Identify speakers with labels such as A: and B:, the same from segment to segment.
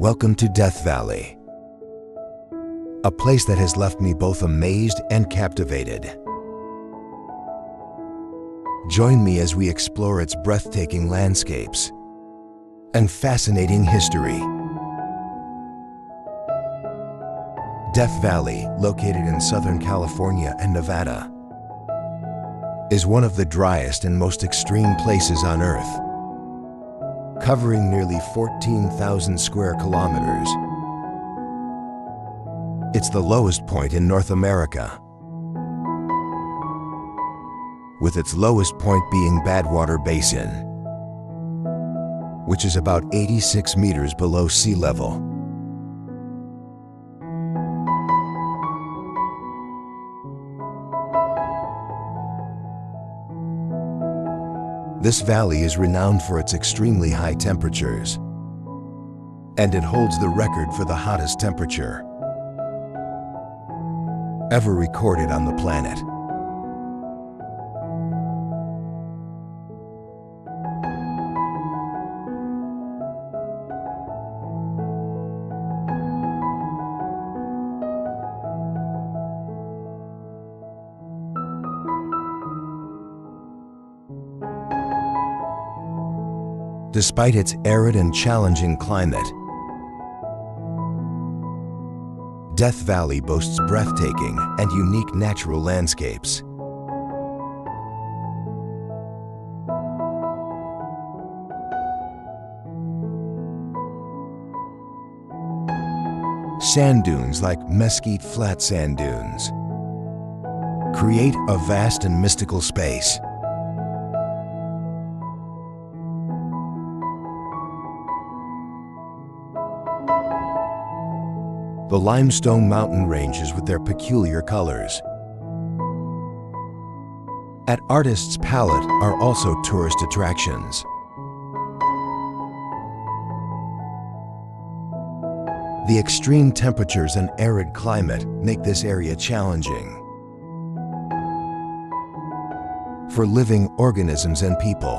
A: Welcome to Death Valley, a place that has left me both amazed and captivated. Join me as we explore its breathtaking landscapes and fascinating history. Death Valley, located in Southern California and Nevada, is one of the driest and most extreme places on Earth. Covering nearly 14,000 square kilometers, it's the lowest point in North America, with its lowest point being Badwater Basin, which is about 86 meters below sea level. This valley is renowned for its extremely high temperatures, and it holds the record for the hottest temperature ever recorded on the planet. Despite its arid and challenging climate, Death Valley boasts breathtaking and unique natural landscapes. Sand dunes like Mesquite Flat Sand Dunes create a vast and mystical space. The limestone mountain ranges with their peculiar colors at Artist's Palette are also tourist attractions. The extreme temperatures and arid climate make this area challenging for living organisms and people.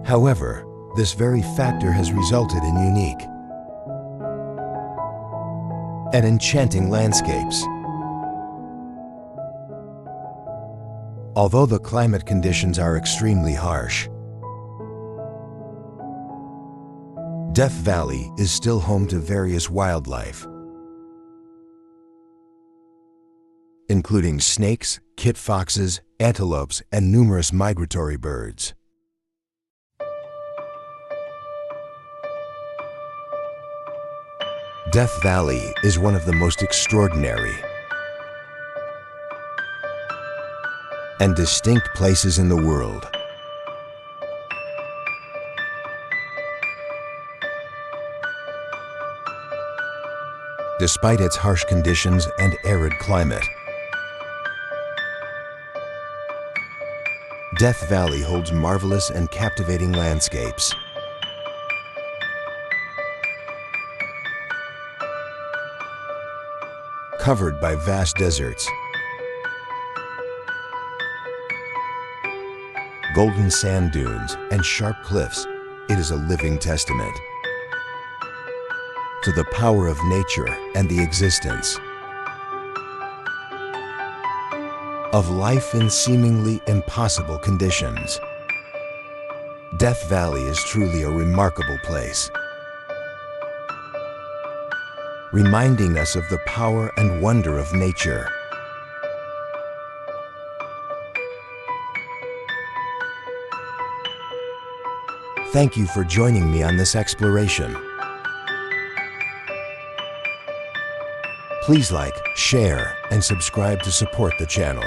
A: However, this very factor has resulted in unique and enchanting landscapes. Although the climate conditions are extremely harsh, Death Valley is still home to various wildlife, including snakes, kit foxes, antelopes, and numerous migratory birds. Death Valley is one of the most extraordinary and distinct places in the world. Despite its harsh conditions and arid climate, Death Valley holds marvelous and captivating landscapes. Covered by vast deserts, golden sand dunes, and sharp cliffs, it is a living testament to the power of nature and the existence of life in seemingly impossible conditions. Death Valley is truly a remarkable place, reminding us of the power and wonder of nature. Thank you for joining me on this exploration. Please like, share, and subscribe to support the channel.